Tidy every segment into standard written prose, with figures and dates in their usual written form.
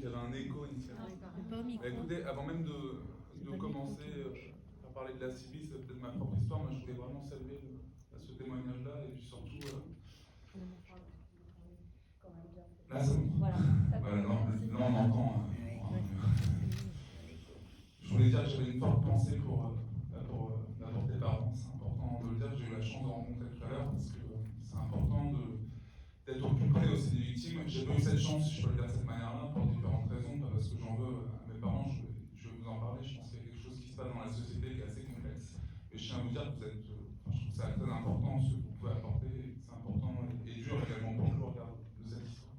qu'il y avait un écho initialement. Écoutez, avant même de commencer à parler de la Sibylle, c'est peut-être ma propre histoire, moi je voulais vraiment saluer ce témoignage-là, et puis surtout... Là, c'est bon. Voilà, non, on entend. Je voulais dire que j'avais une forte pensée pour d'abord tes parents. C'est important de le dire. J'ai eu la chance de rencontrer tout à l'heure parce que c'est important d'être au plus près aussi des victimes. J'ai pas eu cette chance, si je peux le dire de cette manière-là, pour différentes raisons, pas parce que j'en veux à mes parents. Je vais vous en parler. Je pense qu'il y a quelque chose qui se passe dans la société qui est assez complexe. Et je tiens à vous dire que vous êtes, je trouve ça très important ce que vous pouvez apporter. C'est important et dur également pour le regard de cette histoire.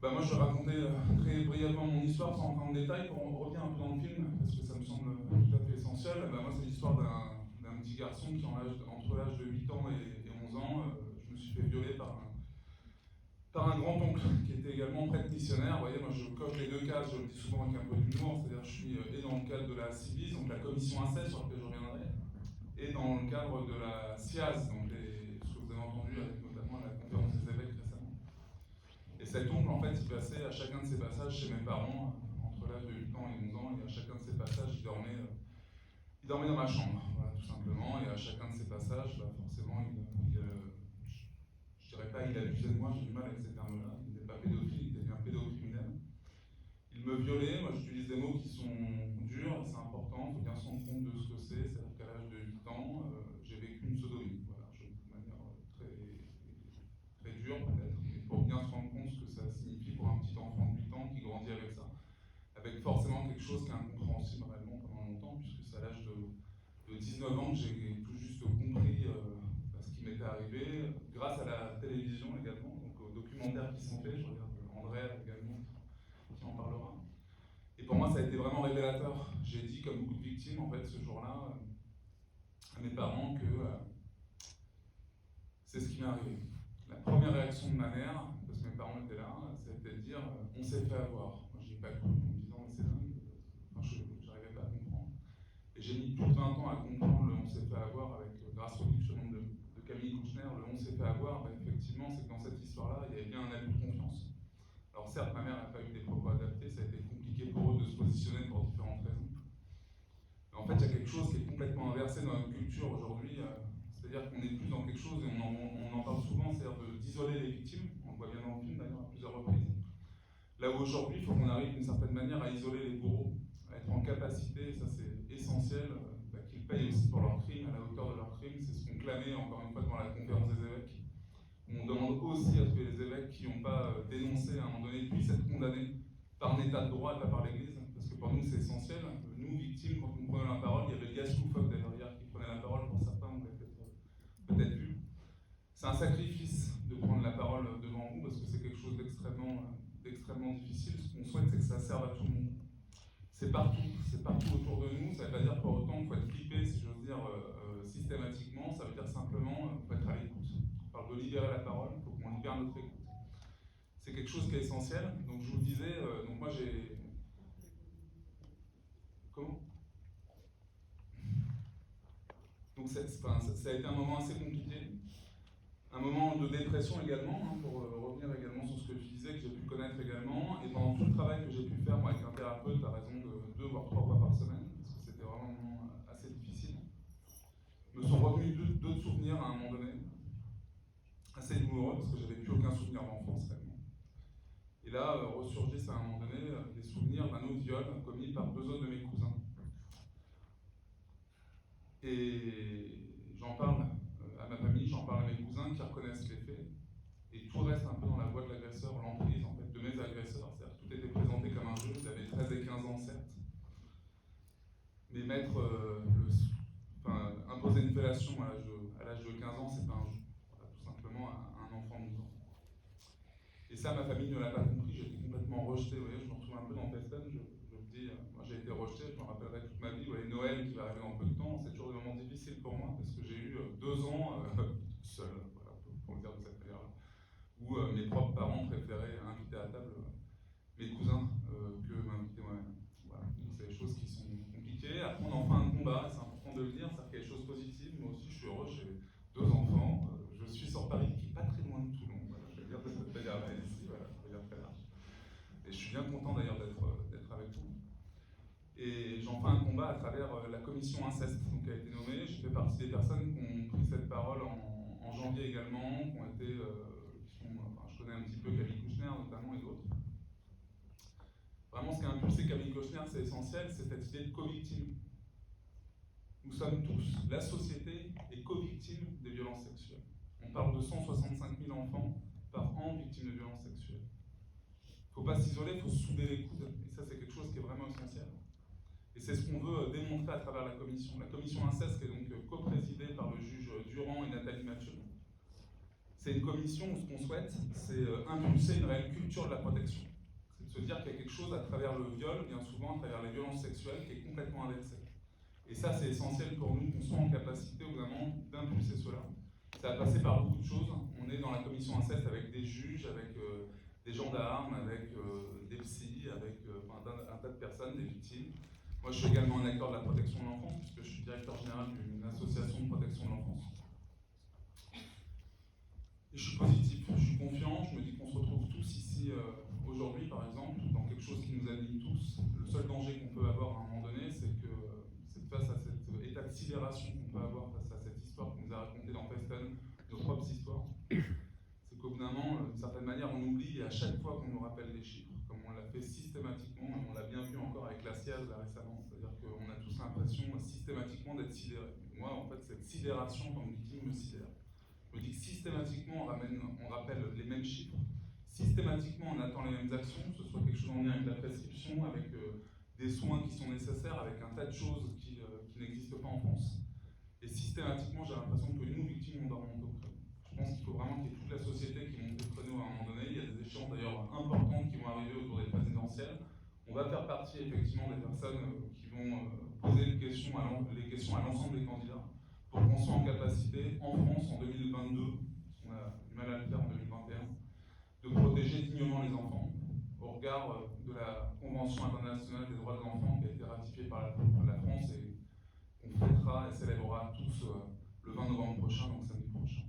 Moi, je vais raconter très brièvement mon histoire sans entrer en détail pour revenir un peu dans le film, parce que ça me semble tout à fait essentiel. Moi, c'est l'histoire d'un petit garçon qui, entre l'âge de 8 ans et 11 ans, je me suis fait violer par un grand-oncle qui était également prêtre missionnaire. Vous voyez, moi, je coche les deux cases, je le dis souvent avec un peu d'humour, c'est-à-dire je suis et dans le cadre de la CIVIS, donc la commission inceste sur laquelle je reviendrai, et dans le cadre de la SIAZ, donc ce que vous avez entendu avec notamment la conférence des évêques récemment. Et cet oncle, en fait, il passait à chacun de ses passages chez mes parents, entre l'âge de 8 ans et 11 ans, et à chacun de ses passages, il dormait dans ma chambre, voilà, tout simplement, et à chacun de ses passages, forcément, je dirais pas il abusait de moi, j'ai du mal avec ces termes-là, il n'était pas pédophile, il était bien pédocriminel. Il me violait, moi j'utilise des mots qui sont durs, c'est important, il faut bien se rendre compte de ce que c'est-à-dire qu'à l'âge de 8 ans, j'ai vécu une sodomie, voilà, de manière très dure peut-être, mais pour bien se rendre compte de ce que ça signifie pour un petit enfant de 8 ans qui grandit avec ça. Avec forcément quelque chose qui est incompréhensible réellement pendant longtemps, puisque c'est à l'âge de 19 ans que j'ai tout juste compris ce qui m'était arrivé, grâce à la télévision également, donc aux documentaires qui sont faits, je regarde André également qui en parlera. Et pour moi ça a été vraiment révélateur. J'ai dit, comme beaucoup de victimes en fait ce jour-là, à mes parents que c'est ce qui m'est arrivé. La première réaction de ma mère, parce que mes parents étaient là, c'était de dire on s'est fait avoir. Moi je n'ai pas cru en me disant mais c'est dingue, je n'arrivais pas à comprendre. Et j'ai mis plus de 20 ans à comprendre le on s'est fait avoir grâce au livre justement de Camille Kouchner, le on s'est fait avoir, effectivement c'est que dans cette histoire-là, il y avait bien un abus de confiance. Alors certes, ma mère n'a pas eu des propos adaptés, ça a été compliqué pour eux de se positionner pour différentes raisons. Mais en fait, il y a quelque chose qui est complètement inversé dans notre culture aujourd'hui, c'est-à-dire qu'on est plus dans quelque chose, et on en parle souvent, c'est-à-dire d'isoler les victimes, on le voit bien dans le film d'ailleurs à plusieurs reprises. Là où aujourd'hui, il faut qu'on arrive d'une certaine manière à isoler les bourreaux, à être en capacité, et ça c'est essentiel, qu'ils payent aussi pour leurs crimes, à la hauteur de leurs crimes. C'est ce qu'on clamait encore une fois devant la conférence des évêques. On demande aussi à ce que les évêques qui n'ont pas dénoncé à un moment donné puissent être condamnés par un état de droit et pas par l'Église, parce que pour nous c'est essentiel. Nous, victimes, quand nous prenons la parole, il y avait Gaz Loufoque d'ailleurs hier qui prenait la parole, pour certains, vous l'avez peut-être vu. C'est un sacrifice de prendre la parole devant vous, parce que c'est quelque chose d'extrêmement difficile. Ce qu'on souhaite, c'est que ça serve à tout le monde. C'est partout autour de nous. Ça ne veut pas dire pour autant qu'il faut être flippé, si j'ose dire, systématiquement. Ça veut dire simplement qu'il faut être à l'écoute. On parle de libérer la parole, il faut qu'on libère notre écoute. C'est quelque chose qui est essentiel. Donc je vous le disais, donc moi j'ai... Comment ? Donc ça a été un moment assez compliqué. Un moment de dépression également, pour revenir également sur ce que je disais, que j'ai pu connaître également, et pendant tout le travail que j'ai pu faire moi, avec un thérapeute à raison de 2 voire 3 fois par semaine, parce que c'était vraiment un moment assez difficile, me sont revenus d'autres souvenirs à un moment donné, assez douloureux, parce que j'avais plus aucun souvenir d'enfance réellement. Et là, ressurgissent à un moment donné des souvenirs d'un autre viol commis par 2 autres de mes cousins. Et j'en parle à ma famille, j'en parle à mes cousins qui reconnaissent les faits, et tout reste un peu dans la voie de l'agresseur, l'emprise en fait de mes agresseurs, c'est-à-dire que tout était présenté comme un jeu. J'avais 13 et 15 ans certes, mais imposer une fellation à l'âge de 15 ans, c'est pas un jeu, voilà, tout simplement à un enfant de 12 ans. Et ça, ma famille ne l'a pas compris, j'ai été complètement rejeté, vous voyez, je me retrouve un peu dans Festen, je me dis, moi j'ai été rejeté, je me rappellerai toute ma vie, vous voyez, Noël qui va arriver dans peu de temps, c'est toujours des moments difficiles pour moi, parce que j'ai eu 2 ans seul, voilà, pour le dire de cette manière-là, où mes propres parents préféraient inviter à table mes cousins que m'inviter moi-même. Voilà. Donc c'est des choses qui sont compliquées. Après on en fait un combat, c'est important de le dire, c'est-à-dire qu'il y a des choses positives. Moi aussi je suis heureux, j'ai 2 enfants, je suis sur Paris qui n'est pas très loin de Toulon, voilà, je vais dire de cette manière-là ici, voilà, je vais dire très large. Et je suis bien content d'ailleurs d'être avec vous. Et j'en fais un combat à travers la commission inceste donc, qui a été nommée. Je fais partie des personnes qui ont pris cette parole en janvier également, qui ont été, je connais un petit peu Camille Kouchner notamment et d'autres. Vraiment, ce qui a impulsé Camille Kouchner, c'est essentiel, c'est cette idée de co-victime. Nous sommes tous, la société est co-victime des violences sexuelles. On parle de 165 000 enfants par an victimes de violences sexuelles. Il ne faut pas s'isoler, il faut se souder les coudes. Et ça, c'est quelque chose qui est vraiment essentiel. Et c'est ce qu'on veut démontrer à travers la commission. La commission inceste, qui est donc co-présidée par le juge Durand et Nathalie Mathieu. C'est une commission où ce qu'on souhaite, c'est impulser une réelle culture de la protection. C'est de se dire qu'il y a quelque chose à travers le viol, bien souvent à travers les violences sexuelles, qui est complètement inversé. Et ça, c'est essentiel pour nous qu'on soit en capacité, évidemment, d'impulser cela. Ça a passé par beaucoup de choses. On est dans la commission inceste avec des juges, avec des gendarmes, avec des psys, avec un tas de personnes, des victimes. Moi, je suis également un acteur de la protection de l'enfance, puisque je suis directeur général d'une association de protection de l'enfance. Et je suis positif, je suis confiant, je me dis qu'on se retrouve tous ici aujourd'hui, par exemple, dans quelque chose qui nous anime tous. Le seul danger qu'on peut avoir à un moment donné, c'est que face à cet état de sidération qu'on peut avoir face à cette histoire qu'on nous a racontée dans Feston, nos propres histoires, c'est qu'au bout d'un moment, d'une certaine manière, on oublie et à chaque fois qu'on nous rappelle les chiffres, comme on l'a fait systématiquement, et on l'a bien vu encore avec la SIAZ là récemment, c'est-à-dire qu'on a tous l'impression systématiquement d'être sidérés. Moi, en fait, cette sidération en tant que victime me sidère. Je me dis que systématiquement, on rappelle les mêmes chiffres, systématiquement, on attend les mêmes actions, que ce soit quelque chose en lien avec la prescription, avec des soins qui sont nécessaires, avec un tas de choses qui n'existent pas en France. Et systématiquement, j'ai l'impression que nous, victimes, on doit remonter au créneau. Je pense qu'il faut vraiment qu'il y ait toute la société qui monte au créneau à un moment donné. Il y a des échéances d'ailleurs importantes qui vont arriver autour des présidentielles. On va faire partie effectivement des personnes qui vont poser les questions à l'ensemble des candidats pour qu'on soit en capacité, en France, en 2022, parce qu'on a du mal à le faire en 2021, de protéger dignement les enfants au regard de la Convention internationale des droits de l'enfant qui a été ratifiée par la France et qu'on fêtera et célébrera tous le 20 novembre prochain, donc samedi prochain.